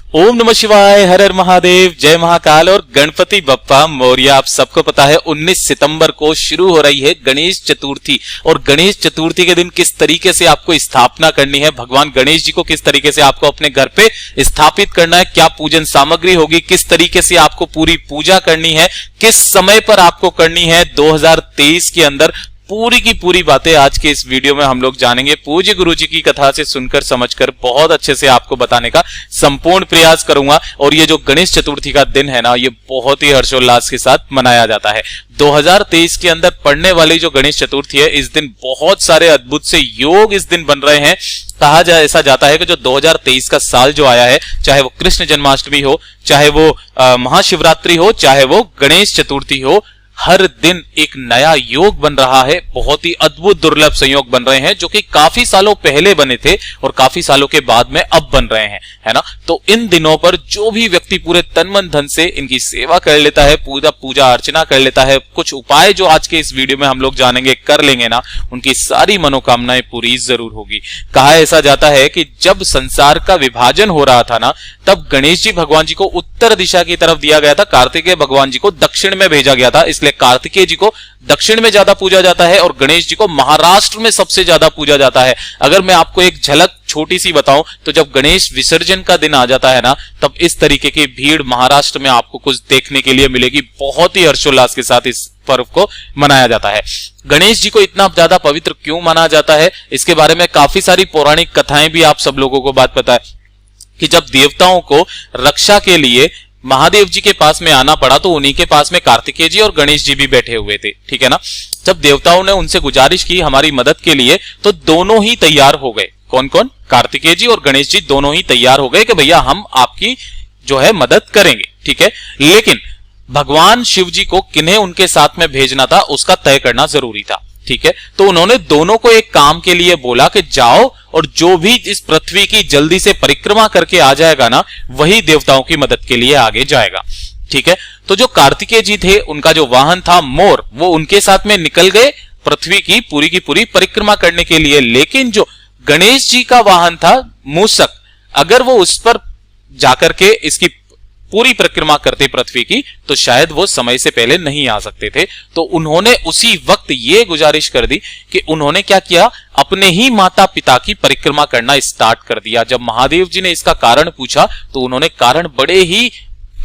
ओम नमः शिवाय, हर हर महादेव, जय महाकाल और गणपति बप्पा मौर्य। आप सबको पता है 19 सितंबर को शुरू हो रही है गणेश चतुर्थी। और गणेश चतुर्थी के दिन किस तरीके से आपको स्थापना करनी है, भगवान गणेश जी को किस तरीके से आपको अपने घर पे स्थापित करना है, क्या पूजन सामग्री होगी, किस तरीके से आपको पूरी पूजा करनी है, किस समय पर आपको करनी है 2023 के अंदर, पूरी की पूरी बातें आज के इस वीडियो में हम लोग जानेंगे। पूज्य गुरु जी की कथा से सुनकर समझकर बहुत अच्छे से आपको बताने का संपूर्ण प्रयास करूंगा। और ये जो गणेश चतुर्थी का दिन है ना, ये बहुत ही हर्षोल्लास के साथ मनाया जाता है। 2023 के अंदर पड़ने वाली जो गणेश चतुर्थी है, इस दिन बहुत सारे अद्भुत से योग इस दिन बन रहे हैं। कहा जा ऐसा जाता है कि जो 2023 का साल जो आया है, चाहे वो कृष्ण जन्माष्टमी हो, चाहे वो महाशिवरात्रि हो, चाहे वो गणेश चतुर्थी हो, हर दिन एक नया योग बन रहा है। बहुत ही अद्भुत दुर्लभ संयोग बन रहे हैं जो कि काफी सालों पहले बने थे और काफी सालों के बाद में अब बन रहे हैं, है ना। तो इन दिनों पर जो भी व्यक्ति पूरे तन मन धन से इनकी सेवा कर लेता है, पूजा अर्चना कर लेता है, कुछ उपाय जो आज के इस वीडियो में हम लोग जानेंगे कर लेंगे ना, उनकी सारी मनोकामनाएं पूरी जरूर होगी। कहा ऐसा जाता है कि जब संसार का विभाजन हो रहा था ना, तब गणेश जी भगवान जी को उत्तर दिशा की तरफ दिया गया था, कार्तिकेय भगवान जी को दक्षिण में भेजा गया था। इसलिए कार्तिकेय जी को दक्षिण में ज्यादा पूजा जाता है और गणेश जी को महाराष्ट्र में सबसे ज्यादा पूजा जाता है। अगर मैं आपको एक झलक छोटी सी बताऊं तो जब गणेश विसर्जन का दिन आ जाता है ना, तब इस तरीके की भीड़ महाराष्ट्र में आपको कुछ देखने के लिए मिलेगी। बहुत ही हर्षोल्लास के साथ इस पर्व को मनाया जाता है। गणेश जी को इतना ज्यादा पवित्र क्यों माना जाता है, इसके बारे में काफी सारी पौराणिक कथाएं भी आप सब लोगों को बात पता है कि जब देवताओं को रक्षा के लिए महादेव जी के पास में आना पड़ा, तो उन्हीं के पास में कार्तिकेय जी और गणेश जी भी बैठे हुए थे, ठीक है ना। जब देवताओं ने उनसे गुजारिश की हमारी मदद के लिए, तो दोनों ही तैयार हो गए। कौन कौन? कार्तिकेय जी और गणेश जी दोनों ही तैयार हो गए कि भैया हम आपकी जो है मदद करेंगे, ठीक है। लेकिन भगवान शिव जी को किन्हें उनके साथ में भेजना था, उसका तय करना जरूरी था, ठीक है। तो उन्होंने दोनों को एक काम के लिए बोला कि जाओ और जो भी इस पृथ्वी की जल्दी से परिक्रमा करके आ जाएगा ना, वही देवताओं की मदद के लिए आगे जाएगा, ठीक है। तो जो कार्तिकेय जी थे, उनका जो वाहन था मोर, वो उनके साथ में निकल गए पृथ्वी की पूरी परिक्रमा करने के लिए। लेकिन जो गणेश जी का वाहन था मूषक, अगर वो उस पर जाकर के इसकी पूरी परिक्रमा करते पृथ्वी की, तो शायद वो समय से पहले नहीं आ सकते थे। तो उन्होंने उसी वक्त ये गुजारिश कर दी कि उन्होंने क्या किया, अपने ही माता पिता की परिक्रमा करना स्टार्ट कर दिया। जब महादेव जी ने इसका कारण पूछा, तो उन्होंने कारण बड़े ही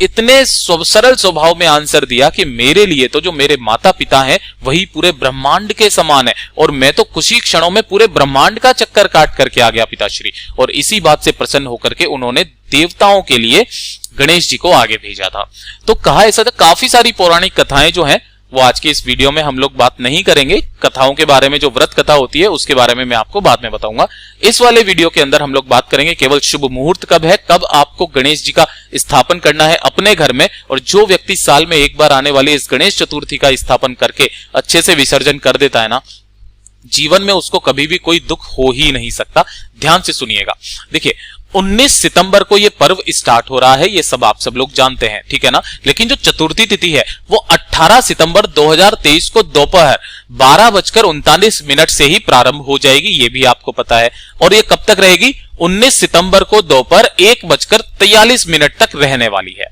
इतने सरल स्वभाव में आंसर दिया कि मेरे लिए तो जो मेरे माता पिता हैं वही पूरे ब्रह्मांड के समान है, और मैं तो कुछ ही क्षणों में पूरे ब्रह्मांड का चक्कर काट करके आ गया पिताश्री। और इसी बात से प्रसन्न होकर के उन्होंने देवताओं के लिए गणेश जी को आगे भेजा था। तो कहा ऐसा था, काफी सारी पौराणिक कथाएं जो हैं वो आज के इस वीडियो में हम लोग बात नहीं करेंगे। कथाओं के बारे में, जो व्रत कथा होती है उसके बारे में मैं आपको बाद में बताऊंगा। इस वाले वीडियो के अंदर हम लोग बात करेंगे केवल शुभ मुहूर्त कब है, कब आपको गणेश जी का स्थापन करना है अपने घर में। और जो व्यक्ति साल में एक बार आने वाली इस गणेश चतुर्थी का स्थापन करके अच्छे से विसर्जन कर देता है ना, जीवन में उसको कभी भी कोई दुख हो ही नहीं सकता। ध्यान से सुनिएगा। देखिए 19 सितंबर को ये पर्व स्टार्ट हो रहा है, ये सब आप सब लोग जानते हैं, ठीक है ना। लेकिन जो चतुर्थी तिथि है वो 18 सितंबर 2023 को दोपहर 12:39 से ही प्रारंभ हो जाएगी, ये भी आपको पता है। और ये कब तक रहेगी? 19 सितंबर को दोपहर 1:43 तक रहने वाली है,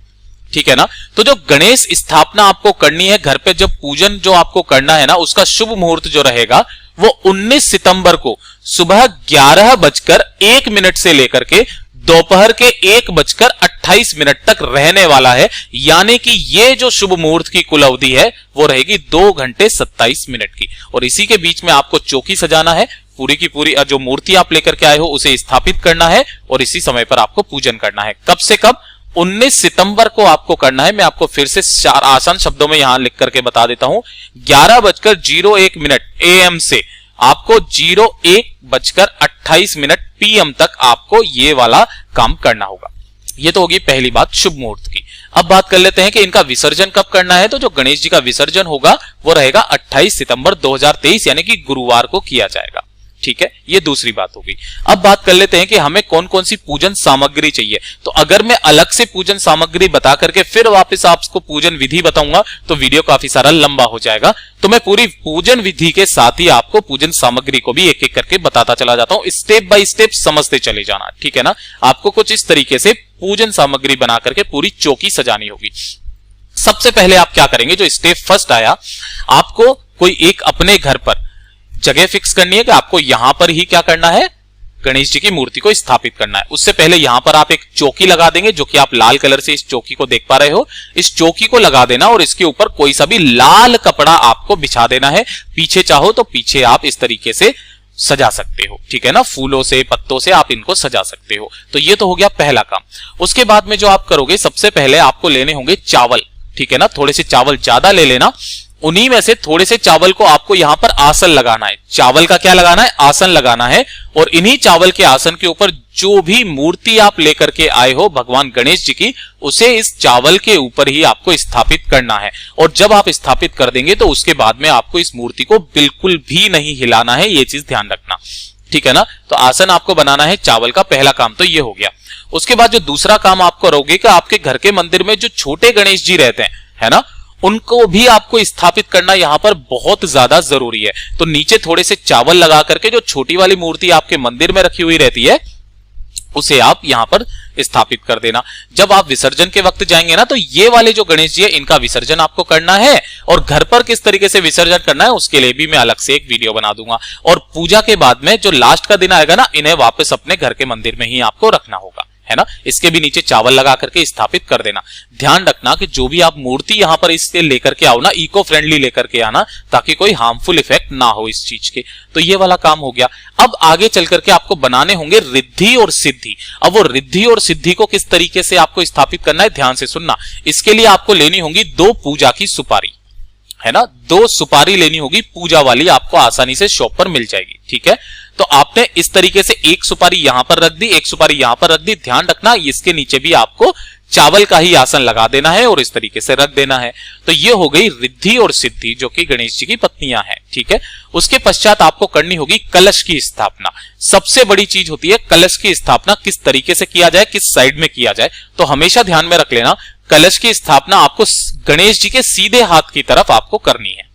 ठीक है ना। तो जो गणेश स्थापना आपको करनी है घर पे, जब पूजन जो आपको करना है ना, उसका शुभ मुहूर्त जो रहेगा वो 19 सितंबर को सुबह 11:01 से लेकर के दोपहर के 1:28 तक रहने वाला है। यानी कि ये जो शुभ मुहूर्त की कुल अवधि है वो रहेगी 2 घंटे 27 मिनट की। और इसी के बीच में आपको चौकी सजाना है, पूरी की पूरी जो मूर्ति आप लेकर के आए हो उसे स्थापित करना है, और इसी समय पर आपको पूजन करना है। कब से कब? 19 सितंबर को आपको करना है। मैं आपको फिर से 4 आसान शब्दों में यहां लिख करके बता देता हूं। 11:01 AM से आपको 01:28 PM तक आपको ये वाला काम करना होगा। ये तो होगी पहली बात शुभ मुहूर्त की। अब बात कर लेते हैं कि इनका विसर्जन कब करना है। तो जो गणेश जी का विसर्जन होगा वो रहेगा 28 सितंबर 2023 यानी कि गुरुवार को किया जाएगा, ठीक है, ये दूसरी बात होगी। अब बात कर लेते हैं कि हमें कौन कौन सी पूजन सामग्री चाहिए। तो अगर मैं अलग से पूजन सामग्री बता करके फिर वापस आपको पूजन विधि बताऊंगा तो वीडियो काफी सारा लंबा हो जाएगा। तो मैं पूरी पूजन विधि के साथ ही आपको पूजन सामग्री को भी एक एक करके बताता चला जाता हूं, स्टेप बाय स्टेप समझते चले जाना, ठीक है ना। आपको कुछ इस तरीके से पूजन सामग्री बना करके पूरी चौकी सजानी होगी। सबसे पहले आप क्या करेंगे, जो स्टेप फर्स्ट आया, आपको कोई एक अपने घर पर जगह फिक्स करनी है कि आपको यहां पर ही क्या करना है, गणेश जी की मूर्ति को स्थापित करना है। उससे पहले यहां पर आप एक चौकी लगा देंगे, जो कि आप लाल कलर से इस चौकी को देख पा रहे हो। इस चौकी को लगा देना और इसके ऊपर कोई सा भी लाल कपड़ा आपको बिछा देना है। पीछे चाहो तो पीछे आप इस तरीके से सजा सकते हो, ठीक है ना, फूलों से पत्तों से आप इनको सजा सकते हो। तो ये तो हो गया पहला काम। उसके बाद में जो आप करोगे, सबसे पहले आपको लेने होंगे चावल, ठीक है ना। थोड़े से चावल ज्यादा ले लेना, उन्हीं में से थोड़े से चावल को आपको यहां पर आसन लगाना है। चावल का क्या लगाना है, आसन लगाना है। और इन्हीं चावल के आसन के ऊपर जो भी मूर्ति आप लेकर के आए हो भगवान गणेश जी की, उसे इस चावल के ऊपर ही आपको स्थापित करना है। और जब आप स्थापित कर देंगे तो उसके बाद में आपको इस मूर्ति को बिल्कुल भी नहीं हिलाना है, ये चीज ध्यान रखना, ठीक है ना। तो आसन आपको बनाना है चावल का, पहला काम तो ये हो गया। उसके बाद जो दूसरा काम आप करोगे कि आपके घर के मंदिर में जो छोटे गणेश जी रहते हैं, है ना, उनको भी आपको स्थापित करना यहां पर बहुत ज्यादा जरूरी है। तो नीचे थोड़े से चावल लगा करके जो छोटी वाली मूर्ति आपके मंदिर में रखी हुई रहती है, उसे आप यहां पर स्थापित कर देना। जब आप विसर्जन के वक्त जाएंगे ना, तो ये वाले जो गणेश जी है, इनका विसर्जन आपको करना है। और घर पर किस तरीके से विसर्जन करना है उसके लिए भी मैं अलग से एक वीडियो बना दूंगा। और पूजा के बाद में जो लास्ट का दिन आएगा ना, इन्हें वापस अपने घर के मंदिर में ही आपको रखना होगा, है ना। इसके भी नीचे चावल लगा करके स्थापित कर देना। ध्यान रखना कि जो भी आप मूर्ति यहां पर इससे लेकर के आओ ना, इको फ्रेंडली लेकर के आना, ताकि कोई हार्मफुल इफेक्ट ना हो इस चीज के। तो ये वाला काम हो गया। अब आगे चल करके आपको बनाने होंगे रिद्धि और सिद्धि। अब वो रिद्धि और सिद्धि को किस तरीके से आपको स्थापित करना है, ध्यान से सुनना। इसके लिए आपको लेनी होगी 2 पूजा की सुपारी, है ना। 2 सुपारी लेनी होगी पूजा वाली, आपको आसानी से शॉप पर मिल जाएगी, ठीक है। तो आपने इस तरीके से एक सुपारी यहां पर रख दी, एक सुपारी यहां पर रख दी। ध्यान रखना इसके नीचे भी आपको चावल का ही आसन लगा देना है और इस तरीके से रख देना है। तो ये हो गई रिद्धि और सिद्धि, जो कि गणेश जी की पत्नियां हैं, ठीक है। उसके पश्चात आपको करनी होगी कलश की स्थापना। सबसे बड़ी चीज होती है कलश की स्थापना, किस तरीके से किया जाए, किस साइड में किया जाए। तो हमेशा ध्यान में रख लेना, कलश की स्थापना आपको गणेश जी के सीधे हाथ की तरफ आपको करनी है,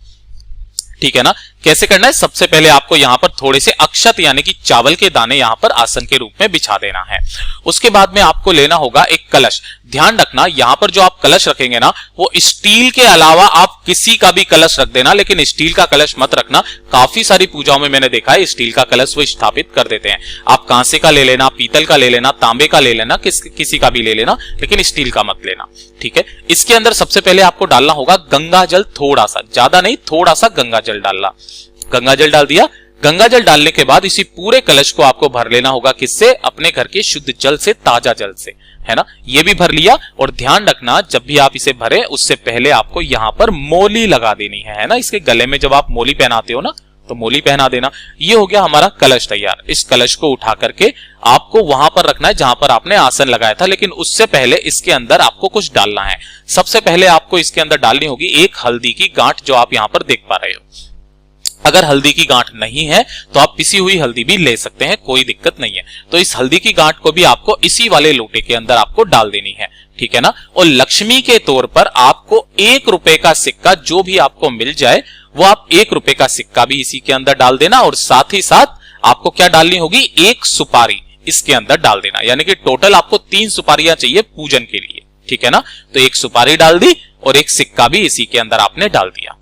ठीक है ना। कैसे करना है, सबसे पहले आपको यहां पर थोड़े से अक्षत यानी कि चावल के दाने यहां पर आसन के रूप में बिछा देना है। उसके बाद में आपको लेना होगा एक कलश। ध्यान रखना यहां पर जो आप कलश रखेंगे ना, वो स्टील के अलावा आप किसी का भी कलश रख देना, लेकिन स्टील का कलश मत रखना। काफी सारी पूजाओं में मैंने देखा है स्टील का कलश वो स्थापित कर देते हैं। आप कांसे का ले लेना, पीतल का ले लेना, तांबे का ले लेना, किसी का भी ले लेना, लेकिन स्टील का मत लेना, ठीक है। इसके अंदर सबसे पहले आपको डालना होगा गंगा जल, थोड़ा सा, ज्यादा नहीं, थोड़ा सा गंगा जल डालना। गंगा जल डाल दिया। गंगा जल डालने के बाद इसी पूरे कलश को आपको भर लेना होगा, किससे, अपने घर के शुद्ध जल से, ताजा जल से, है ना। ये भी भर लिया। और ध्यान रखना जब भी आप इसे भरे उससे पहले आपको यहां पर मोली लगा देनी है ना। इसके गले में जब आप मोली पहनाते हो ना, तो मोली पहना देना। ये हो गया हमारा कलश तैयार। इस कलश को उठा करके आपको वहां पर रखना है जहां पर आपने आसन लगाया था, लेकिन उससे पहले इसके अंदर आपको कुछ डालना है। सबसे पहले आपको इसके अंदर डालनी होगी एक हल्दी की गांठ, जो आप यहां पर देख पा रहे हो। अगर हल्दी की गांठ नहीं है तो आप पिसी हुई हल्दी भी ले सकते हैं, कोई दिक्कत नहीं है। तो इस हल्दी की गांठ को भी आपको इसी वाले लोटे के अंदर आपको डाल देनी है, ठीक है ना। और लक्ष्मी के तौर पर आपको 1 रुपए का सिक्का जो भी आपको मिल जाए, वो आप 1 रुपए का सिक्का भी इसी के अंदर डाल देना। और साथ ही साथ आपको क्या डालनी होगी, 1 सुपारी इसके अंदर डाल देना। यानी कि टोटल आपको 3 सुपारियां चाहिए पूजन के लिए, ठीक है ना। तो 1 सुपारी डाल दी और 1 सिक्का भी इसी के अंदर आपने डाल दिया।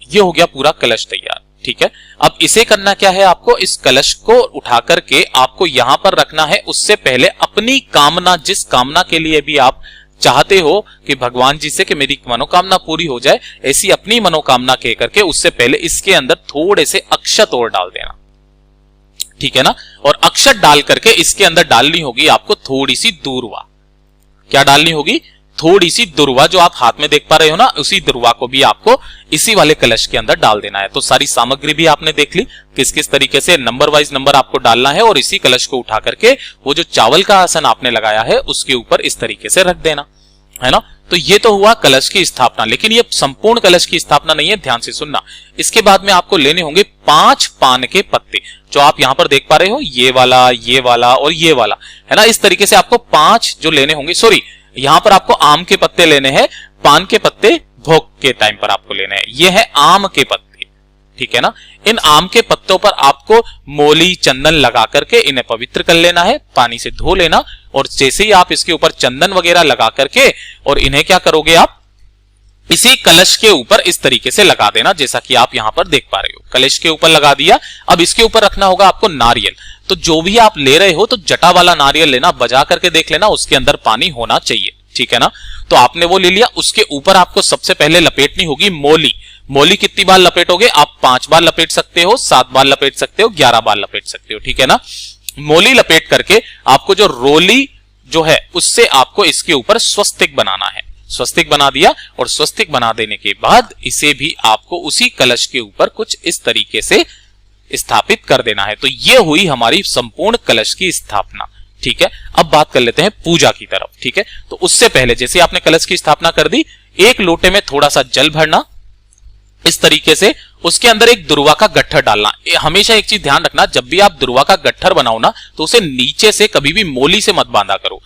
ये हो गया पूरा कलश तैयार, ठीक है। अब इसे करना क्या है, आपको इस कलश को उठा करके आपको यहां पर रखना है। उससे पहले अपनी कामना, जिस कामना के लिए भी आप चाहते हो कि भगवान जी से कि मेरी मनोकामना पूरी हो जाए, ऐसी अपनी मनोकामना कह करके उससे पहले इसके अंदर थोड़े से अक्षत और डाल देना, ठीक है ना। और अक्षत डाल करके इसके अंदर डालनी होगी आपको थोड़ी सी दूर्वा। क्या डालनी होगी, थोड़ी सी दुर्वा, जो आप हाथ में देख पा रहे हो ना, उसी दुर्वा को भी आपको इसी वाले कलश के अंदर डाल देना है। तो सारी सामग्री भी आपने देख ली, किस किस तरीके से नंबर वाइज नंबर आपको डालना है। और इसी कलश को उठा करके वो जो चावल का आसन आपने लगाया है उसके ऊपर इस तरीके से रख देना, है ना। तो ये तो हुआ कलश की स्थापना, लेकिन ये संपूर्ण कलश की स्थापना नहीं है, ध्यान से सुनना। इसके बाद में आपको लेने होंगे 5 पान के पत्ते, जो आप यहां पर देख पा रहे हो, ये वाला और ये वाला, है ना। इस तरीके से आपको 5 जो लेने होंगे, सॉरी यहां पर आपको आम के पत्ते लेने हैं, पान के पत्ते भोग के टाइम पर आपको लेने हैं। ये है आम के पत्ते, ठीक है ना। इन आम के पत्तों पर आपको मोली चंदन लगा करके इन्हें पवित्र कर लेना है, पानी से धो लेना, और जैसे ही आप इसके ऊपर चंदन वगैरह लगा करके और इन्हें क्या करोगे, आप इसी कलश के ऊपर इस तरीके से लगा देना, जैसा कि आप यहां पर देख पा रहे हो। कलश के ऊपर लगा दिया। अब इसके ऊपर रखना होगा आपको नारियल। तो जो भी आप ले रहे हो तो जटा वाला नारियल लेना, बजा करके देख लेना उसके अंदर पानी होना चाहिए, ठीक है ना। तो आपने वो ले लिया। उसके ऊपर आपको सबसे पहले लपेटनी होगी मोली। मोली कितनी बार लपेटोगे, आप 5 बार लपेट सकते हो, 7 बार लपेट सकते हो, 11 बार लपेट सकते हो, ठीक है ना। मोली लपेट करके आपको जो रोली जो है उससे आपको इसके ऊपर स्वस्तिक बनाना है। स्वस्तिक बना दिया, और स्वस्तिक बना देने के बाद इसे भी आपको उसी कलश के ऊपर कुछ इस तरीके से स्थापित कर देना है। तो ये हुई हमारी संपूर्ण कलश की स्थापना, ठीक है। अब बात कर लेते हैं पूजा की तरफ, ठीक है। तो उससे पहले जैसे आपने कलश की स्थापना कर दी, एक लोटे में थोड़ा सा जल भरना इस तरीके से, उसके अंदर एक दुर्वा का गट्ठर डालना। हमेशा एक चीज ध्यान रखना, जब भी आप दुर्वा का गट्ठर बनाओ ना, तो उसे नीचे से कभी भी मोली से मत बांधा करो,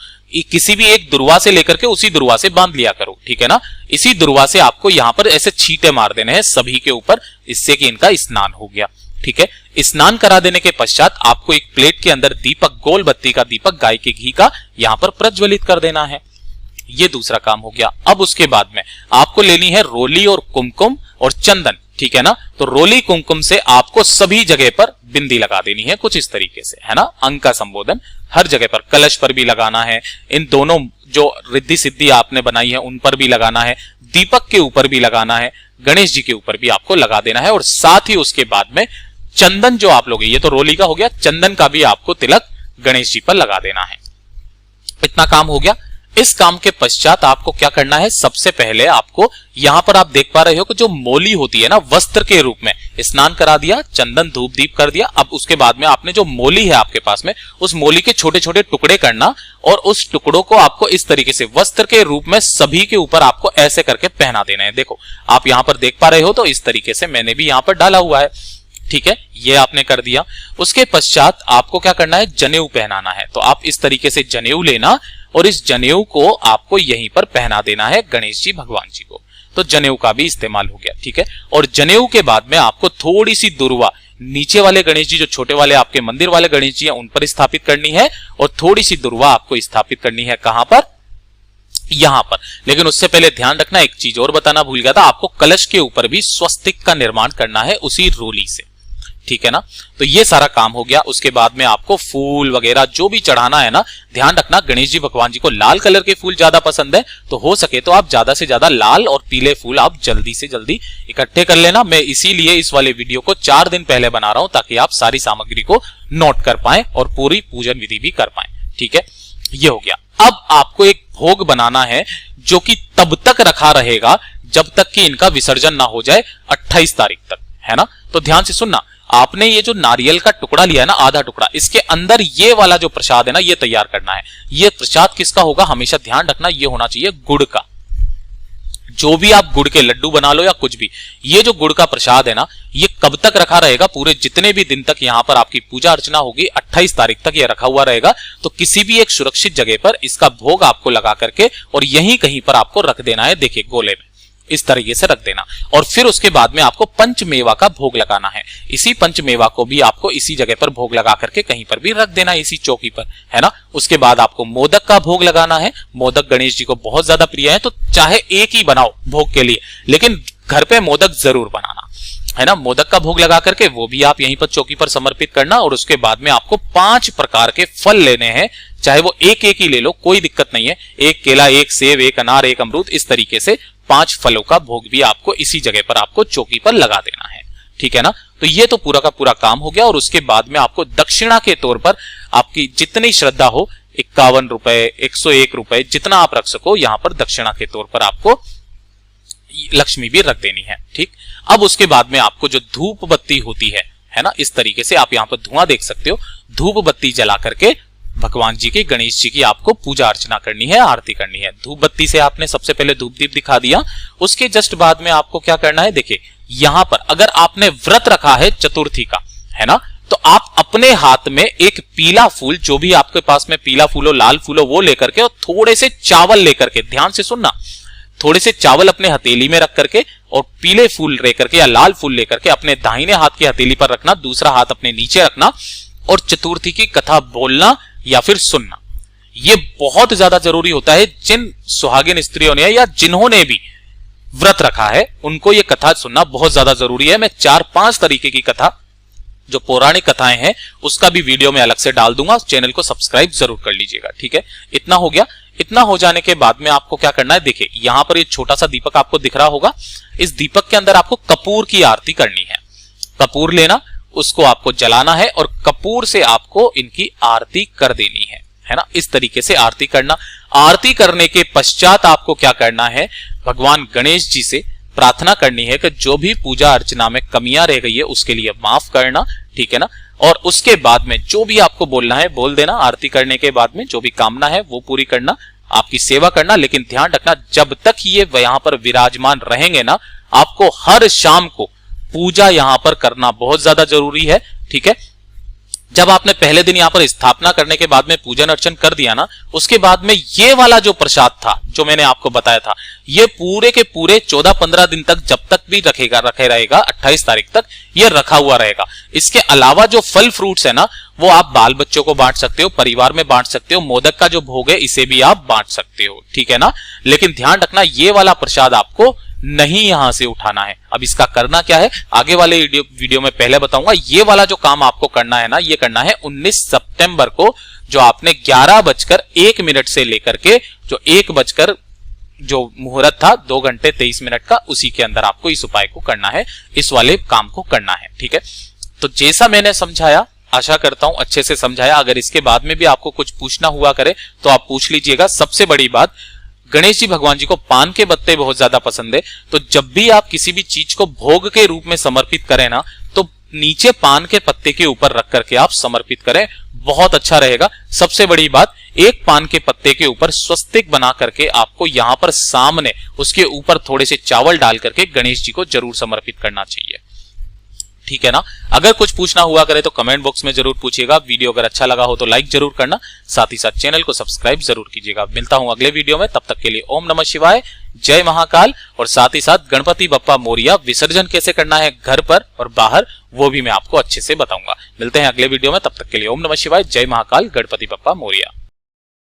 किसी भी एक दुर्वा से लेकर के उसी दुर्वा से बांध लिया करो, ठीक है ना। इसी दुर्वा से आपको यहां पर ऐसे छींटे मार देने हैं सभी के ऊपर, इससे कि इनका स्नान हो गया, ठीक है। स्नान करा देने के पश्चात आपको एक प्लेट के अंदर दीपक, गोल बत्ती का दीपक गाय के घी का यहां पर प्रज्वलित कर देना है। ये दूसरा काम हो गया। अब उसके बाद में आपको लेनी है रोली और कुमकुम और चंदन, ठीक है ना। तो रोली कुमकुम से आपको सभी जगह पर बिंदी लगा देनी है, कुछ इस तरीके से, है ना। अंग का संबोधन हर जगह पर, कलश पर भी लगाना है, इन दोनों जो रिद्धि सिद्धि आपने बनाई है उन पर भी लगाना है, दीपक के ऊपर भी लगाना है, गणेश जी के ऊपर भी आपको लगा देना है। और साथ ही उसके बाद में चंदन जो आप लोगे, ये तो रोली का हो गया, चंदन का भी आपको तिलक गणेश जी पर लगा देना है। इतना काम हो गया। इस काम के पश्चात आपको क्या करना है, सबसे पहले आपको यहां पर आप देख पा रहे हो कि जो मोली होती है ना, वस्त्र के रूप में, स्नान करा दिया, चंदन धूप दीप कर दिया। अब उसके बाद में आपने जो मोली है आपके पास में, उस मोली के छोटे छोटे टुकड़े करना, और उस टुकड़ों को आपको इस तरीके से वस्त्र के रूप में सभी के ऊपर आपको ऐसे करके पहना देना है। देखो आप यहां पर देख पा रहे हो, तो इस तरीके से मैंने भी यहां पर डाला हुआ है, ठीक है। ये आपने कर दिया। उसके पश्चात आपको क्या करना है, जनेऊ पहनाना है। तो आप इस तरीके से जनेऊ लेना, और इस जनेऊ को आपको यहीं पर पहना देना है गणेश जी भगवान जी को। तो जनेऊ का भी इस्तेमाल हो गया, ठीक है। और जनेऊ के बाद में आपको थोड़ी सी दुर्वा नीचे वाले गणेश जी, जो छोटे वाले आपके मंदिर वाले गणेश जी हैं, उन पर स्थापित करनी है, और थोड़ी सी दुर्वा आपको स्थापित करनी है कहां पर, यहां पर। लेकिन उससे पहले ध्यान रखना, एक चीज और बताना भूल गया था, आपको कलश के ऊपर भी स्वस्तिक का निर्माण करना है उसी रोली से, ठीक है ना। तो ये सारा काम हो गया। उसके बाद में आपको फूल वगैरह जो भी चढ़ाना है ना, ध्यान रखना गणेश जी भगवान जी को लाल कलर के फूल ज्यादा पसंद है, तो हो सके तो आप ज्यादा से ज्यादा लाल और पीले फूल आप जल्दी से जल्दी इकट्ठे कर लेना। मैं इसीलिए इस वाले वीडियो को 4 दिन पहले बना रहा हूं, ताकि आप सारी सामग्री को नोट कर पाएं और पूरी पूजन विधि भी कर पाएं, ठीक है। ये हो गया। अब आपको एक भोग बनाना है, जो कि तब तक रखा रहेगा जब तक कि इनका विसर्जन ना हो जाए, 28 तारीख तक, है ना। तो ध्यान से सुनना, आपने ये जो नारियल का टुकड़ा लिया है ना, आधा टुकड़ा, इसके अंदर ये वाला जो प्रसाद है ना, ये तैयार करना है। ये प्रसाद किसका होगा, हमेशा ध्यान रखना, ये होना चाहिए गुड़ का। जो भी आप गुड़ के लड्डू बना लो या कुछ भी, ये जो गुड़ का प्रसाद है ना, ये कब तक रखा रहेगा, पूरे जितने भी दिन तक यहां पर आपकी पूजा अर्चना होगी, 28 तारीख तक ये रखा हुआ रहेगा। तो किसी भी एक सुरक्षित जगह पर इसका भोग आपको लगा करके और यहीं कहीं पर आपको रख देना है। देखिए गोले में इस तरीके से रख देना, और फिर उसके बाद में आपको पंचमेवा का भोग लगाना है। इसी पंचमेवा को भी आपको इसी जगह पर भोग लगा करके कहीं पर भी रख देना है, इसी चौकी पर, है ना। उसके बाद आपको मोदक का भोग लगाना है। मोदक गणेश जी को बहुत ज्यादा प्रिय है, तो चाहे एक ही बनाओ भोग के लिए, लेकिन घर पे मोदक जरूर बनाना, है ना। मोदक का भोग लगा करके वो भी आप यहीं पर चौकी पर समर्पित करना। और उसके बाद में आपको 5 प्रकार के फल लेने हैं, चाहे वो एक एक ही ले लो, कोई दिक्कत नहीं है। एक केला, एक सेब, एक अनार, एक अमरूद, इस तरीके से 5 फलों का भोग भी आपको इसी जगह पर आपको चौकी पर लगा देना है, ठीक है ना। तो ये तो पूरा का पूरा काम हो गया। और उसके बाद में आपको दक्षिणा के तौर पर आपकी जितनी श्रद्धा हो, 51 रुपए, 101 रुपए, जितना आप रख सको, यहां पर दक्षिणा के तौर पर आपको लक्ष्मी भी रख देनी है, ठीक। अब उसके बाद में आपको जो धूप बत्ती होती है ना, इस तरीके से आप यहां पर धुआं देख सकते हो, धूप बत्ती जला करके भगवान जी की, गणेश जी की आपको पूजा अर्चना करनी है, आरती करनी है। धूप बत्ती से आपने सबसे पहले धूप दीप दिखा दिया, उसके जस्ट बाद में आपको क्या करना है, देखिए यहां पर अगर आपने व्रत रखा है चतुर्थी का, है ना, तो आप अपने हाथ में एक पीला फूल, जो भी आपके पास में पीला फूल हो, लाल फूल हो, वो लेकर के और थोड़े से चावल लेकर के, ध्यान से सुनना, थोड़े से चावल अपने हथेली में रख करके और पीले फूल लेकर के या लाल फूल लेकर के अपने दाहिने हाथ की हथेली पर रखना, दूसरा हाथ अपने नीचे रखना और चतुर्थी की कथा बोलना या फिर सुनना। ये बहुत ज्यादा जरूरी होता है। जिन सुहागिन स्त्रियों ने या जिन्होंने भी व्रत रखा है उनको ये कथा सुनना बहुत ज्यादा जरूरी है। मैं 4-5 तरीके की कथा, जो पौराणिक कथाएं हैं, उसका भी वीडियो में अलग से डाल दूंगा, चैनल को सब्सक्राइब जरूर कर लीजिएगा, ठीक है। इतना हो गया। इतना हो जाने के बाद में आपको क्या करना है, देखिए यहां पर ये छोटा सा दीपक आपको दिख रहा होगा, इस दीपक के अंदर आपको कपूर की आरती करनी है। कपूर लेना, उसको आपको जलाना है और कपूर से आपको इनकी आरती कर देनी है ना। इस तरीके से आरती करना। आरती करने के पश्चात आपको क्या करना है, भगवान गणेश जी से प्रार्थना करनी है कि जो भी पूजा अर्चना में कमियां रह गई है उसके लिए माफ करना, ठीक है ना। और उसके बाद में जो भी आपको बोलना है बोल देना। आरती करने के बाद में जो भी कामना है वो पूरी करना, आपकी सेवा करना। लेकिन ध्यान रखना, जब तक ये यहां पर विराजमान रहेंगे ना, आपको हर शाम को पूजा यहां पर करना बहुत ज्यादा जरूरी है, ठीक है। जब आपने पहले दिन यहां पर स्थापना करने के बाद में पूजन अर्चन कर दिया ना, उसके बाद में ये वाला जो प्रसाद था जो मैंने आपको बताया था, ये पूरे के पूरे 14-15 दिन तक, जब तक भी रखे रहेगा, 28 तारीख तक ये रखा हुआ रहेगा। इसके अलावा जो फल फ्रूट्स है ना, वो आप बाल बच्चों को बांट सकते हो, परिवार में बांट सकते हो, मोदक का जो भोग है इसे भी आप बांट सकते हो, ठीक है ना। लेकिन ध्यान रखना, ये वाला प्रसाद आपको नहीं यहां से उठाना है। अब इसका करना क्या है, आगे वाले वीडियो में पहले बताऊंगा। ये वाला जो काम आपको करना है ना, ये करना है 19 सितंबर को, जो आपने 11:01 से लेकर के जो 1 जो मुहूर्त था 2 घंटे 23 मिनट का, उसी के अंदर आपको इस उपाय को करना है, इस वाले काम को करना है, ठीक है। तो जैसा मैंने समझाया, आशा करता हूं अच्छे से समझाया। अगर इसके बाद में भी आपको कुछ पूछना हुआ करे तो आप पूछ लीजिएगा। सबसे बड़ी बात, गणेश जी भगवान जी को पान के पत्ते बहुत ज्यादा पसंद है, तो जब भी आप किसी भी चीज को भोग के रूप में समर्पित करें ना, तो नीचे पान के पत्ते के ऊपर रख करके आप समर्पित करें, बहुत अच्छा रहेगा। सबसे बड़ी बात, एक पान के पत्ते के ऊपर स्वस्तिक बना करके आपको यहां पर सामने उसके ऊपर थोड़े से चावल डाल करके गणेश जी को जरूर समर्पित करना चाहिए, ठीक है ना। अगर कुछ पूछना हुआ करे तो कमेंट बॉक्स में जरूर पूछिएगा। वीडियो अगर अच्छा लगा हो तो लाइक जरूर करना, साथ ही साथ चैनल को सब्सक्राइब जरूर कीजिएगा। मिलता हूं अगले वीडियो में, तब तक के लिए ओम नमः शिवाय, जय महाकाल। और साथ ही साथ गणपति बप्पा मोरिया विसर्जन कैसे करना है घर पर और बाहर, वो भी मैं आपको अच्छे से बताऊंगा। मिलते हैं अगले वीडियो में, तब तक के लिए ओम नमः शिवाय, जय महाकाल, गणपति बप्पा मोरिया।